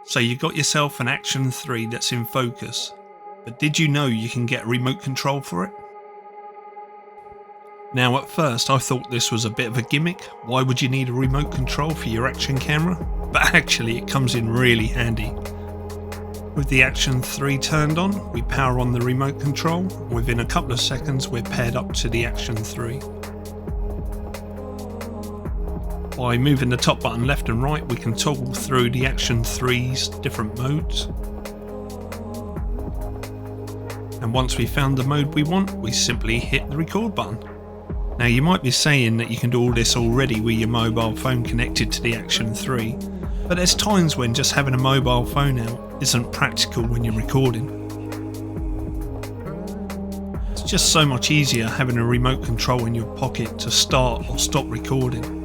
So you got yourself an Action 3 that's in focus, but did you know you can get a remote control for it? Now at first I thought this was a bit of a gimmick. Why would you need a remote control for your action camera? But actually it comes in really handy. With the Action 3 turned on, we power on the remote control. Within a couple of seconds we're paired up to the Action 3. By moving the top button left and right, we can toggle through the Action 3's different modes. And once we've found the mode we want, we simply hit the record button. Now you might be saying that you can do all this already with your mobile phone connected to the Action 3, but there's times when just having a mobile phone out isn't practical when you're recording. It's just so much easier having a remote control in your pocket to start or stop recording.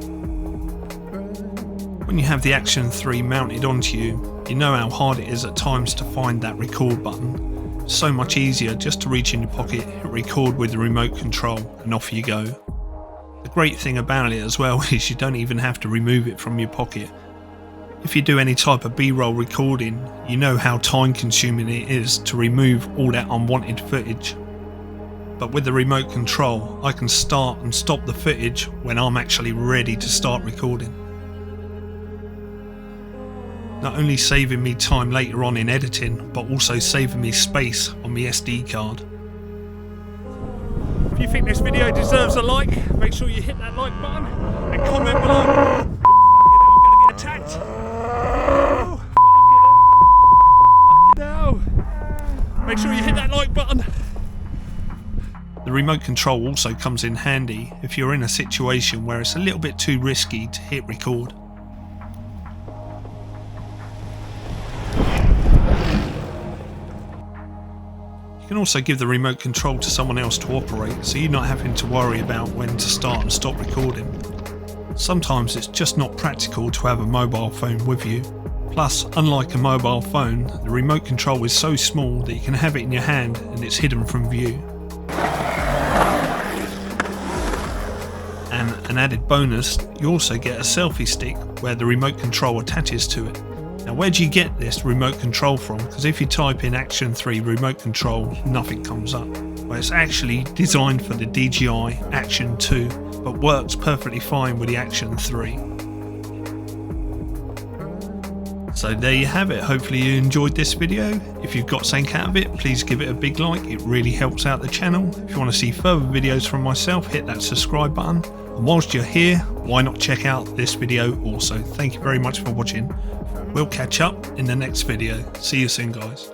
When you have the Action 3 mounted onto you, you know how hard it is at times to find that record button. It's so much easier just to reach in your pocket, hit record with the remote control and off you go. The great thing about it as well is you don't even have to remove it from your pocket. If you do any type of B-roll recording, you know how time consuming it is to remove all that unwanted footage. But with the remote control, I can start and stop the footage when I'm actually ready to start recording. Not only saving me time later on in editing, but also saving me space on my SD card. If you think this video deserves a like, make sure you hit that like button and comment below. Fucking hell, I'm gonna get attacked. Oh, fucking hell. Make sure you hit that like button. The remote control also comes in handy if you're in a situation where it's a little bit too risky to hit record. You can also give the remote control to someone else to operate, so you're not having to worry about when to start and stop recording. Sometimes it's just not practical to have a mobile phone with you. Plus, unlike a mobile phone, the remote control is so small that you can have it in your hand and it's hidden from view. And an added bonus, you also get a selfie stick where the remote control attaches to it. Now where do you get this remote control from? Because if you type in Action 3 remote control, nothing comes up. Well, it's actually designed for the DJI Action 2, but works perfectly fine with the Action 3. So there you have it. Hopefully you enjoyed this video. If you've got something out of it, please give it a big like. It really helps out the channel. If you want to see further videos from myself, hit that subscribe button. And whilst you're here, why not check out this video also. Thank you very much for watching. We'll catch up in the next video. See you soon, guys.